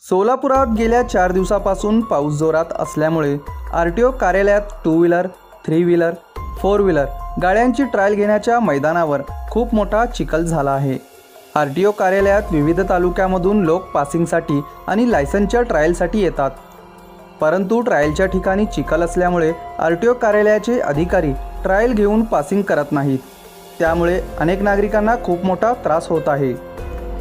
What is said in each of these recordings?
सोलापुरात गेल्या 4 दिवसापासून पाऊस जोरात असल्यामुळे आरटीओ कार्यालयात 2 व्हीलर, 3 व्हीलर, 4 व्हीलर गाड्यांची ट्रायल घेण्याच्या मैदानावर खूप मोठा चिखल झाला आहे। आरटीओ कार्यालयात विविध तालुक्यामधून लोक पासिंगसाठी आणि लायसन्सच्या ट्रायलसाठी येतात, परंतु ट्रायलच्या ठिकाणी चिखल असल्यामुळे आरटीओ कार्यालयाचे अधिकारी ट्रायल घेऊन पासिंग करत नाहीत। त्यामुळे अनेक नागरिकांना खूप मोठा त्रास होत आहे।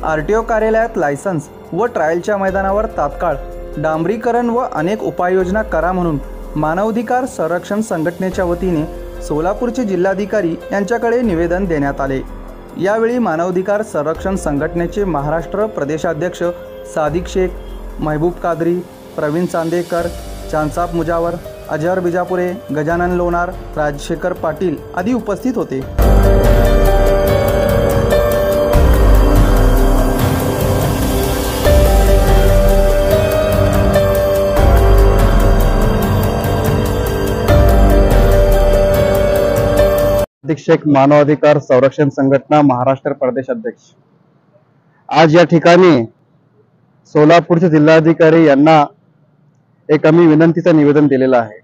आरटीओ कार्यालयात लायसन्स व ट्रायलच्या मैदानावर तात्काळ डांबरीकरण व अनेक उपाययोजना करा म्हणून मानवाधिकार संरक्षण संघटनेच्या वतीने सोलापूरचे जिल्हाधिकारी यांच्याकडे निवेदन देण्यात आले। यावेळी मानवाधिकार संरक्षण संघटनेचे महाराष्ट्र प्रदेशाध्यक्ष सादिक शेख, महबूब कादरी, प्रवीण चांदेकर, चांदसाब मुजावर, अजहर बिजापुरे, गजानन लोणार, राजशेखर पाटील आदी उपस्थित होते। सादिक शेख, मानवाधिकार संरक्षण संघटना, महाराष्ट्र प्रदेश अध्यक्ष। आज या ठिकाणी सोलापूरचे जिल्हाधिकारी यांना एक आम्ही विनंतीचं निवेदन दिलेलं आहे।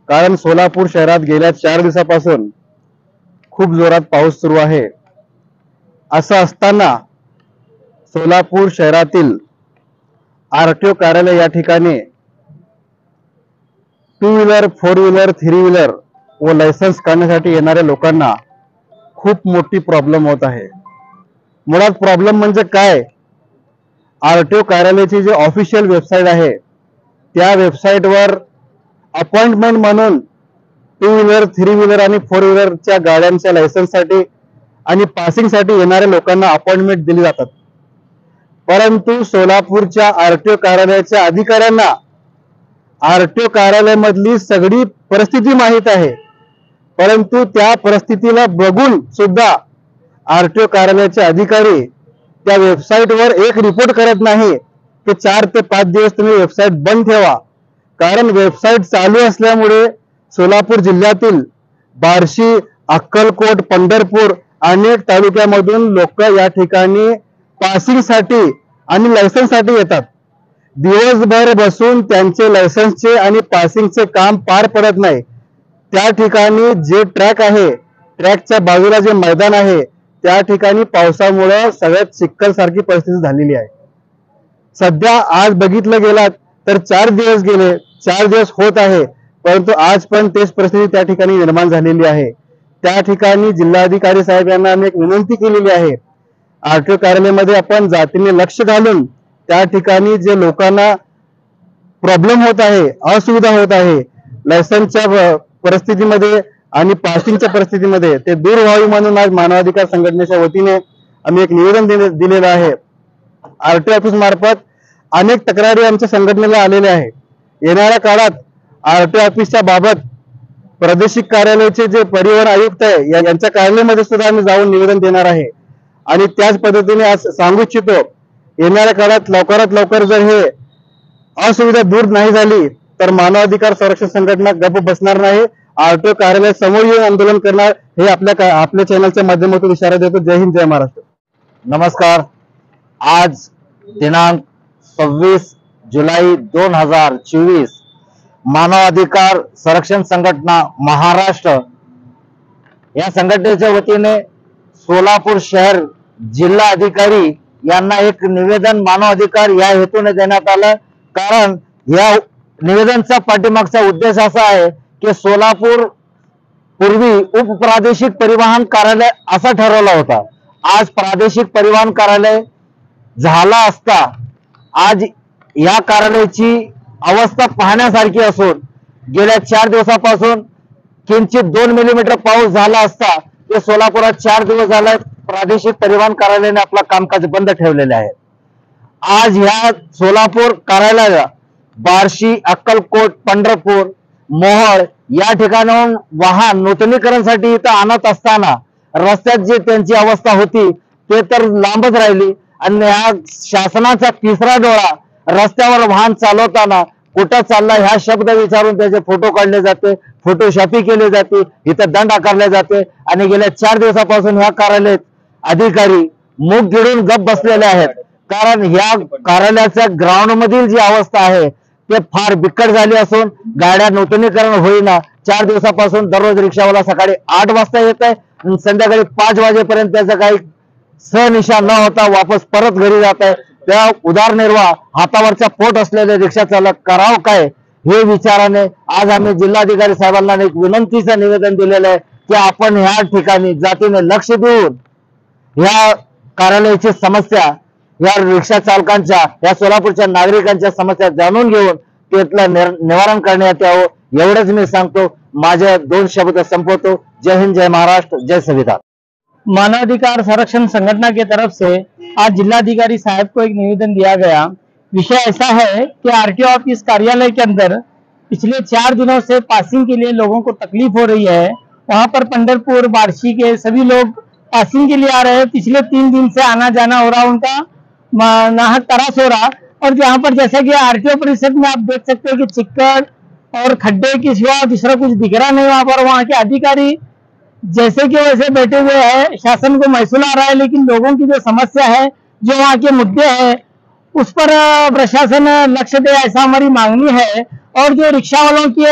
कारण सोलापूर शहरात गेल्या 4 दिवसापासून खूप जोरात पाऊस सुरू आहे। असं असताना सोलापूर शहरातील आरटीओ कार्यालय या ठिकाणी 2 व्हीलर, 4 व्हीलर, 3 व्हीलर व लायसन्स काढण्यासाठी येणाऱ्या लोकांना खूप मोठी प्रॉब्लेम होत आहे। मुळात प्रॉब्लेम म्हणजे काय, आरटीओ कार्यालयाची जी ऑफिशियल वेबसाईट आहे त्या वेबसाईटवर अपॉइंटमेंट म्हणून 2 व्हीलर, 3 व्हीलर आणि 4 व्हीलरच्या गाड्यांच्या लायसन्ससाठी आणि पासिंगसाठी येणाऱ्या लोकांना अपॉइंटमेंट दिली जातात, परंतु सोलापूरच्या आरटीओ कार्यालयाच्या अधिकाऱ्यांना आरटीओ कार्यालयामधली सगळी परिस्थिती माहित आहे, परंतु त्या परिस्थितीला बघून सुद्धा आरटीओ कार्यालयाचे अधिकारी त्या वेबसाईटवर एक रिपोर्ट करत नाही की 4 ते 5 दिवस तुम्ही वेबसाईट बंद ठेवा। कारण वेबसाईट चालू असल्यामुळे सोलापूर जिल्ह्यातील बार्शी, अक्कलकोट, पंढरपूर अनेक तालुक्यामधून लोक या ठिकाणी पासिंगसाठी आणि लायसन्ससाठी येतात। दिवसभर बसून त्यांचे लायसन्सचे आणि पासिंगचे काम पार पडत नाही। त्या ठिकाणी जे ट्रॅक आहे, ट्रॅकच्या बाजूला जे मैदान आहे त्या ठिकाणी पावसामुळे सगळ्यात चिखल सारखी परिस्थिती झालेली आहे। सध्या आज बघितलं गेलं तर 4 दिवस गेले, 4 दिवस होत आहे, परंतु आज पण तेच परिस्थिती त्या ठिकाणी निर्माण झालेली आहे। त्या ठिकाणी जिल्हाधिकारी साहेब यांना आम्ही एक विनंती केलेली आहे, आरटीओ कार्यालयामध्ये आपण जातीने लक्ष घालून त्या ठिकाणी जे लोकांना प्रॉब्लेम होत आहे, असुविधा होत आहे, लायसन्सच्या परिस्थितीमध्ये आणि पासिंगच्या परिस्थितीमध्ये ते दूर व्हावी म्हणून आज मानवाधिकार संघटनेच्या वतीने आम्ही एक निवेदन दिलेलं आहे। आरटीओ ऑफिस मार्फत अनेक तक्रारी आमच्या संघटनेला आलेल्या आहे। येणाऱ्या काळात आरटीओ ऑफिसच्या बाबत प्रादेशिक कार्यालयाचे जे परिवहन आयुक्त आहे यांच्या कार्यालयामध्ये सुद्धा आम्ही जाऊन निवेदन देणार आहे। आणि त्याच पद्धतीने आज सांगू इच्छितो, येणाऱ्या काळात लवकरात लवकर जर हे असुविधा दूर नाही झाली तर मानवाधिकार संरक्षण संघटना गप्प बसणार नाही, आरटीओ कार्यालय समोर येऊन आंदोलन करणार हे आपल्या चॅनलच्या माध्यमातून इशारा देतो। जय हिंद, जय महाराष्ट्र। नमस्कार। आज दिनांक 26 जुलै 2024 मानवाधिकार संरक्षण संघटना महाराष्ट्र या संघटनेच्या वतीने सोलापूर शहर जिल्हा अधिकारी यांना एक निवेदन मानवाधिकार या हेतूने देण्यात आलं। कारण या निवेदनचा पाठीमागचा उद्देश असा आहे की सोलापूर पूर्वी उपप्रादेशिक परिवहन कार्यालय असा ठरवला होता, आज प्रादेशिक परिवहन कार्यालय झाला असता आज या कार्यालयाची अवस्था पाहण्यासारखी असून गेल्या 4 दिवसापासून किंचित 2 मिलीमीटर पाऊस झाला असता ते सोलापुरात 4 दिवस झाला प्रादेशिक परिवहन कार्यालयाने आपला कामकाज बंद ठेवलेले आहे। आज ह्या सोलापूर कार्यालयाला बार्शी, अक्कलकोट, पंढरपूर, मोहोळ या ठिकाणाहून वाहन नूतनीकरणासाठी इथं आणत असताना रस्त्यात जी त्यांची अवस्था होती ते तर लांबच राहिली आणि ह्या शासनाचा तिसरा डोळा रस्त्यावर वाहन चालवताना कुठं चालला ह्या शब्द विचारून त्याचे फोटो काढले जाते, फोटोशॉपी केली जाते, इथं दंड आकारले जाते आणि गेल्या 4 दिवसापासून ह्या कार्यालयात अधिकारी मुख गिळून गप बसलेले आहेत। कारण ह्या कार्यालयाच्या ग्राउंड मधील जी अवस्था आहे ते फार बिकट झाली असून गाड्या नूतनीकरण होईना. 4 दिवसापासून दररोज रिक्षावाला सकाळी 8 वाजता येत आहे आणि संध्याकाळी 5 वाजेपर्यंत त्याचा काही सहनिशा न होता वापस परत घरी जात आहे. त्या उदारनिर्वाह हातावरच्या पोट असलेले रिक्षा चालक करावं काय हे विचाराने आज आम्ही जिल्हाधिकारी साहेबांना एक विनंतीचं निवेदन दिलेलं आहे की आपण ह्या ठिकाणी जातीने लक्ष देऊन ह्या कार्यालयाची समस्या, या रिक्षा चालकांच्या, या सोलापूरच्या नागरिकांच्या समस्या जाणून घेऊन त्यातलं निवारण करण्यात यावं एवढंच मी सांगतो. माझे 2 शब्द संपवतो. जय हिंद, जय महाराष्ट्र, जय संविधान. मानवाधिकार संरक्षण संगठन की तरफ से आज जिलाधिकारी साहब को एक निवेदन दिया गया। विषय ऐसा है कि आरटीओ ऑफिस कार्यालय के अंदर पिछले 4 दिनों से पासिंग के लिए लोगों को तकलीफ हो रही है। वहां पर पंढरपुर, बार्शी के सभी लोग पासिंग के लिए आ रहे हैं। पिछले 3 दिन से आना जाना हो रहा, उनका नाहक त्रास हो रहा। और यहाँ पर जैसा कि आरटीओ परिषद में आप देख सकते हो कि चिक्कड़ और खड्डे के सिवा दूसरा कुछ दिख रहा नहीं वहां पर। वहां के अधिकारी जैसे कि वैसे बैठे हुए हैं, शासन को महसूल आ रहा है, लेकिन लोगों की जो समस्या है, जो वहाँ के मुद्दे हैं, उस पर प्रशासन लक्ष्य दे, ऐसा हमारी मांगनी है। और जो रिक्शा वालों की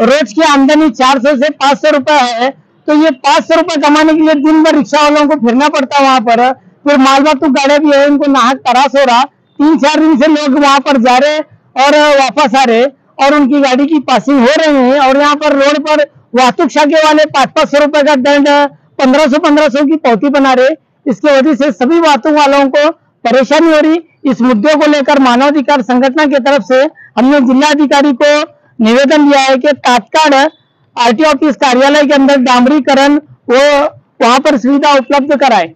रोज की आमदनी 400 से 500 रुपए है, तो ये 500 रुपए कमाने के लिए दिन भर रिक्शा वालों को फिरना पड़ता है वहां पर। फिर मालवाहतुक गाड़ियां भी है, उनको नाहक त्रास हो रहा। 3-4 दिन से लोग वहां पर जा रहे और वापस आ रहे और उनकी गाड़ी की पासिंग हो रही है। और यहाँ पर रोड पर वाहतुक शाखे वाले 500-500 रुपए का दंड, 1500 की पावती बना रहे। इसकी वजह से सभी वाहतुक वालों को परेशानी हो रही। इस मुद्दे को लेकर मानवाधिकार संगठन की तरफ से हमने जिलाधिकारी को निवेदन दिया है कि तात्काल आरटीओ ऑफिस कार्यालय के अंदर डामरीकरण वो वहां पर सुविधा उपलब्ध कराए।